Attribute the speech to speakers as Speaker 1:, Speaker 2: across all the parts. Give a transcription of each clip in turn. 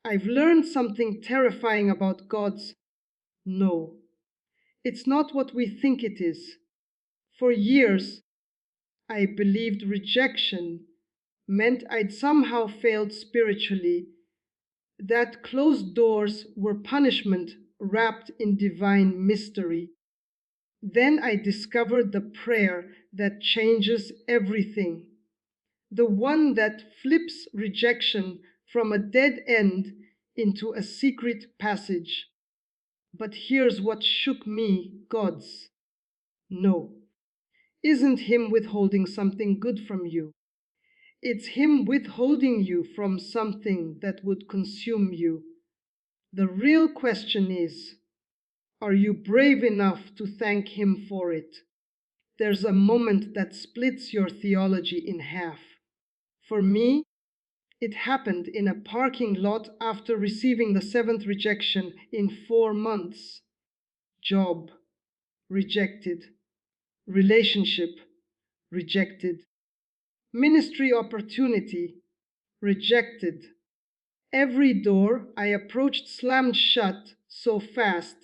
Speaker 1: I've learned something terrifying about God's no. It's not what we think it is. For years, I believed rejection meant I'd somehow failed spiritually, that closed doors were punishment wrapped in divine mystery. Then I discovered the prayer that changes everything, the one that flips rejection from a dead end into a secret passage. But here's what shook me: God's no isn't Him withholding something good from you. It's Him withholding you from something that would consume you. The real question is, are you brave enough to thank Him for it? There's a moment that splits your theology in half. For me, it happened in a parking lot after receiving the 7th rejection in 4 months. Job, rejected. Relationship, rejected. Ministry opportunity, rejected. Every door I approached slammed shut so fast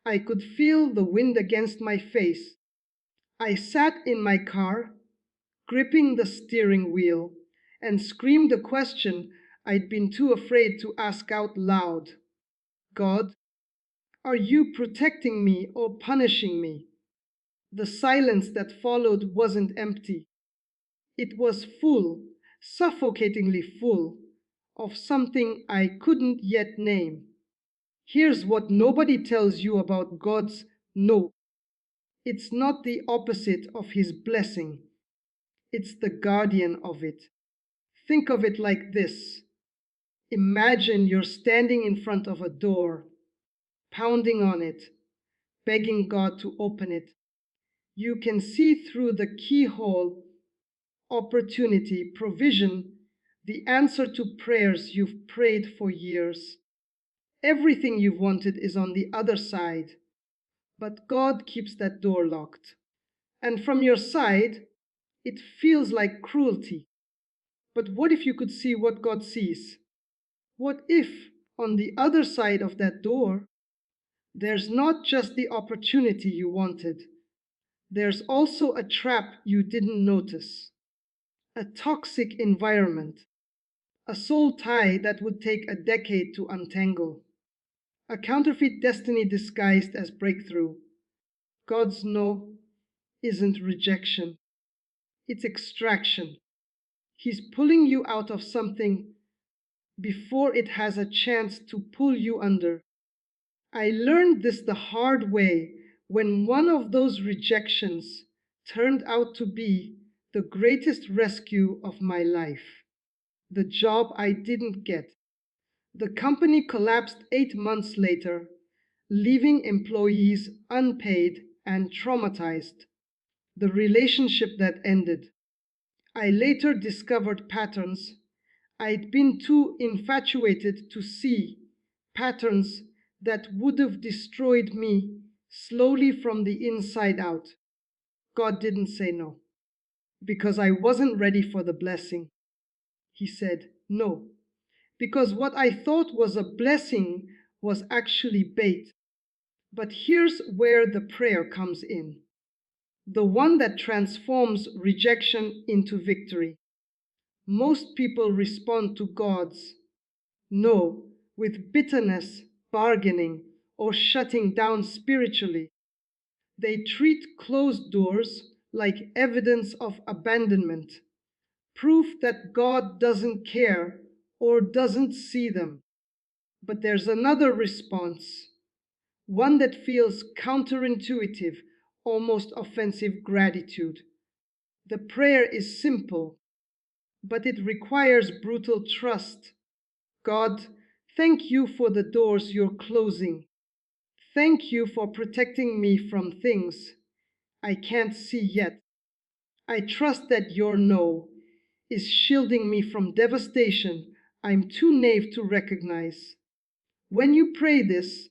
Speaker 1: I could feel the wind against my face. I sat in my car, gripping the steering wheel, and screamed a question I'd been too afraid to ask out loud. God, are you protecting me or punishing me? The silence that followed wasn't empty. It was full, suffocatingly full, of something I couldn't yet name. Here's what nobody tells you about God's no. It's not the opposite of His blessing. It's the guardian of it. Think of it like this. Imagine you're standing in front of a door, pounding on it, begging God to open it. You can see through the keyhole opportunity, provision, the answer to prayers you've prayed for years. Everything you've wanted is on the other side, but God keeps that door locked. And from your side, it feels like cruelty. But what if you could see what God sees? What if, on the other side of that door, there's not just the opportunity you wanted, there's also a trap you didn't notice, a toxic environment, a soul tie that would take a decade to untangle, a counterfeit destiny disguised as breakthrough. God's no isn't rejection, it's extraction. He's pulling you out of something before it has a chance to pull you under. I learned this the hard way when one of those rejections turned out to be the greatest rescue of my life. The job I didn't get. The company collapsed 8 months later, leaving employees unpaid and traumatized. The relationship that ended. I later discovered patterns I'd been too infatuated to see, patterns that would have destroyed me slowly from the inside out. God didn't say no, because I wasn't ready for the blessing. He said no, because what I thought was a blessing was actually bait. But here's where the prayer comes in, the one that transforms rejection into victory. Most people respond to God's no with bitterness, bargaining, or shutting down spiritually. They treat closed doors like evidence of abandonment, proof that God doesn't care or doesn't see them. But there's another response, one that feels counterintuitive, almost offensive: gratitude. The prayer is simple, but it requires brutal trust. God, thank you for the doors you're closing. Thank you for protecting me from things I can't see yet. I trust that your no is shielding me from devastation I'm too naive to recognize. When you pray this,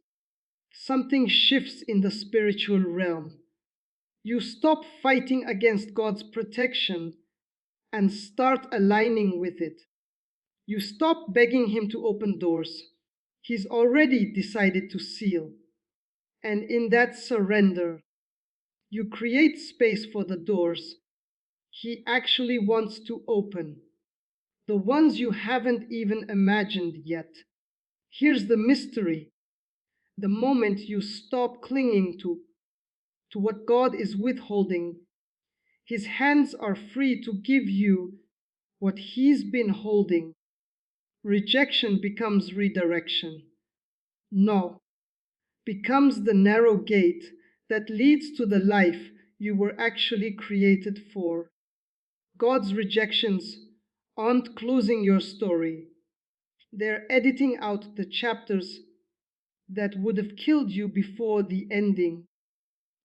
Speaker 1: something shifts in the spiritual realm. You stop fighting against God's protection and start aligning with it. You stop begging Him to open doors He's already decided to seal. And in that surrender, you create space for the doors He actually wants to open, the ones you haven't even imagined yet. Here's the mystery: the moment you stop clinging to what God is withholding, His hands are free to give you what He's been holding. Rejection becomes redirection. No becomes the narrow gate that leads to the life you were actually created for. God's rejections aren't closing your story. They're editing out the chapters that would have killed you before the ending.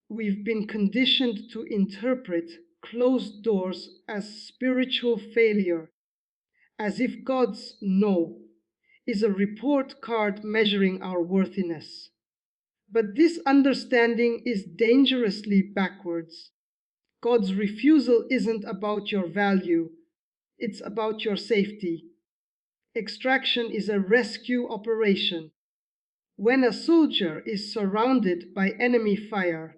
Speaker 1: We've been conditioned to interpret closed doors as spiritual failure, as if God's no is a report card measuring our worthiness. But this understanding is dangerously backwards. God's refusal isn't about your value, it's about your safety. Extraction is a rescue operation. When a soldier is surrounded by enemy fire,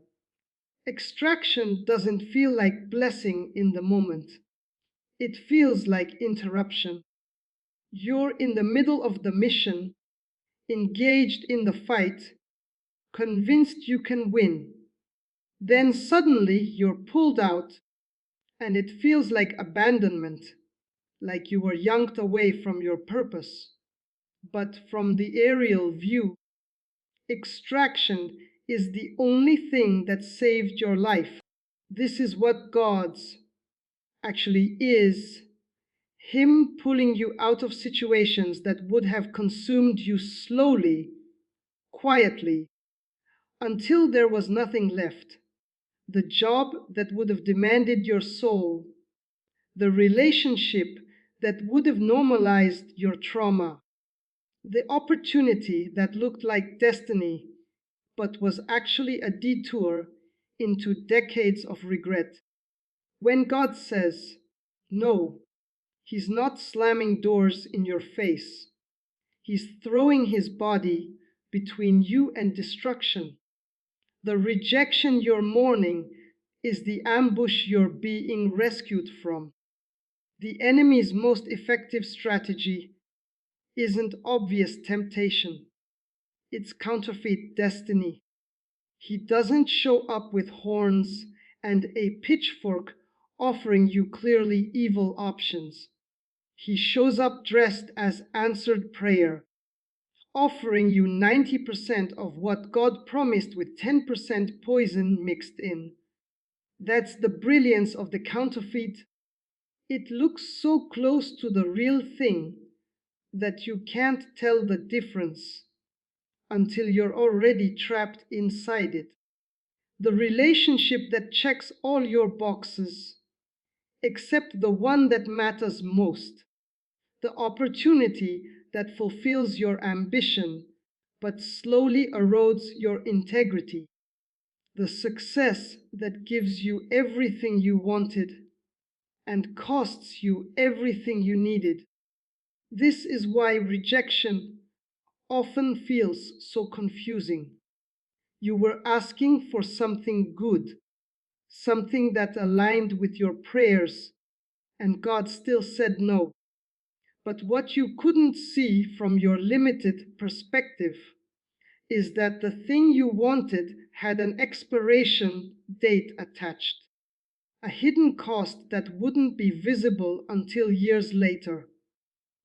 Speaker 1: extraction doesn't feel like blessing in the moment. It feels like interruption. You're in the middle of the mission, engaged in the fight, convinced you can win. Then suddenly you're pulled out, and it feels like abandonment, like you were yanked away from your purpose. But from the aerial view, extraction is the only thing that saved your life. This is what God's actually is: Him pulling you out of situations that would have consumed you slowly, quietly, until there was nothing left. The job that would have demanded your soul, the relationship that would have normalized your trauma, the opportunity that looked like destiny but was actually a detour into decades of regret. When God says no, He's not slamming doors in your face. He's throwing His body between you and destruction. The rejection you're mourning is the ambush you're being rescued from. The enemy's most effective strategy isn't obvious temptation, it's counterfeit destiny. He doesn't show up with horns and a pitchfork offering you clearly evil options. He shows up dressed as answered prayer, offering you 90% of what God promised with 10% poison mixed in. That's the brilliance of the counterfeit. It looks so close to the real thing that you can't tell the difference until you're already trapped inside it. The relationship that checks all your boxes, except the one that matters most. The opportunity that fulfills your ambition, but slowly erodes your integrity. The success that gives you everything you wanted and costs you everything you needed. This is why rejection often feels so confusing. You were asking for something good, something that aligned with your prayers, and God still said no. But what you couldn't see from your limited perspective is that the thing you wanted had an expiration date attached, a hidden cost that wouldn't be visible until years later.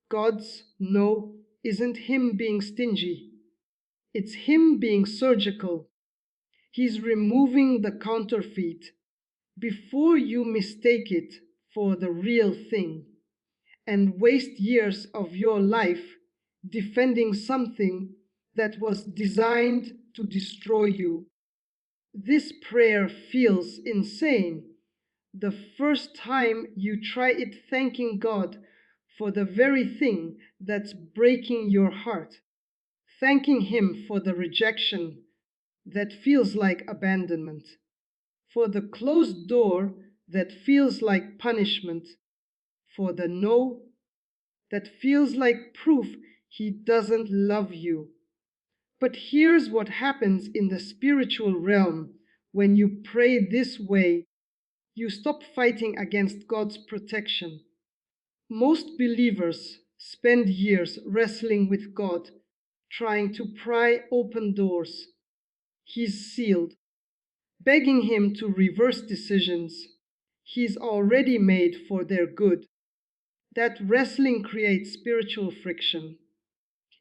Speaker 1: God's no isn't Him being stingy, it's Him being surgical. He's removing the counterfeit before you mistake it for the real thing and waste years of your life defending something that was designed to destroy you. This prayer feels insane the first time you try it, thanking God for the very thing that's breaking your heart, thanking Him for the rejection that feels like abandonment, for the closed door that feels like punishment, for the no that feels like proof He doesn't love you. But here's what happens in the spiritual realm when you pray this way. You stop fighting against God's protection. Most believers spend years wrestling with God, trying to pry open doors He's sealed, begging Him to reverse decisions He's already made for their good. That wrestling creates spiritual friction.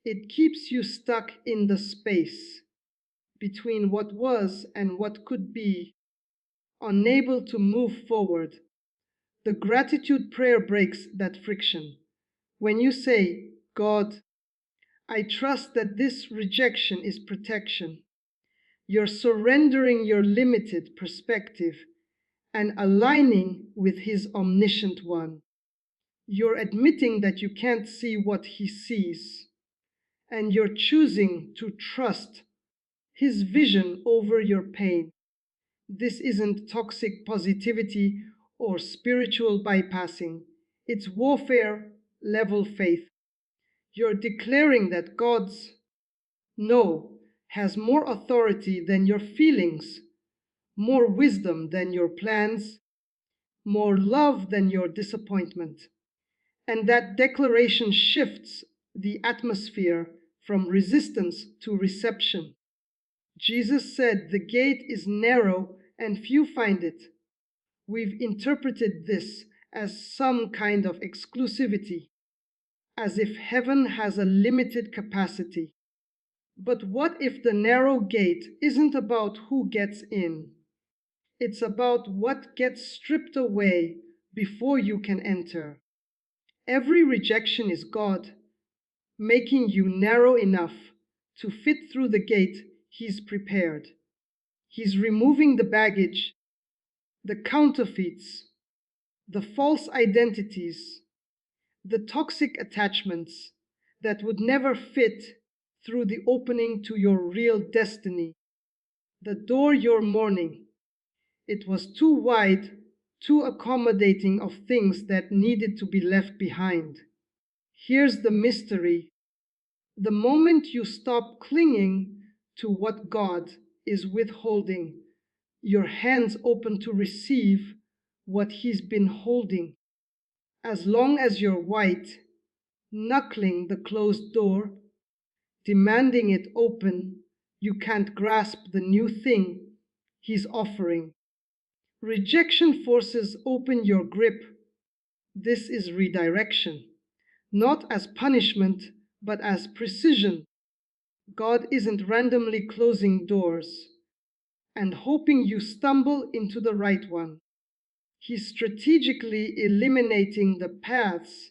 Speaker 1: It keeps you stuck in the space between what was and what could be, unable to move forward. The gratitude prayer breaks that friction. When you say, God, I trust that this rejection is protection, you're surrendering your limited perspective and aligning with His omniscient one. You're admitting that you can't see what He sees, and you're choosing to trust His vision over your pain. This isn't toxic positivity or spiritual bypassing. It's warfare level faith. You're declaring that God's no has more authority than your feelings, more wisdom than your plans, more love than your disappointment. And that declaration shifts the atmosphere from resistance to reception. Jesus said the gate is narrow and few find it. We've interpreted this as some kind of exclusivity, as if heaven has a limited capacity. But what if the narrow gate isn't about who gets in? It's about what gets stripped away before you can enter. Every rejection is God making you narrow enough to fit through the gate He's prepared. He's removing the baggage, the counterfeits, the false identities, the toxic attachments that would never fit through the opening to your real destiny, the door you're mourning. It was too wide, too accommodating of things that needed to be left behind. Here's the mystery. The moment you stop clinging to what God is withholding, your hands open to receive what He's been holding. As long as you're white, knuckling the closed door, demanding it open, you can't grasp the new thing He's offering. Rejection forces open your grip. This is redirection, not as punishment, but as precision. God isn't randomly closing doors and hoping you stumble into the right one. He's strategically eliminating the paths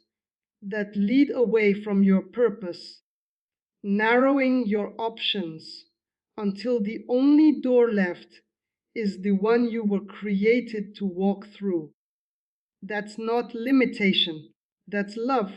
Speaker 1: that lead away from your purpose, narrowing your options until the only door left is the one you were created to walk through. That's not limitation, that's love.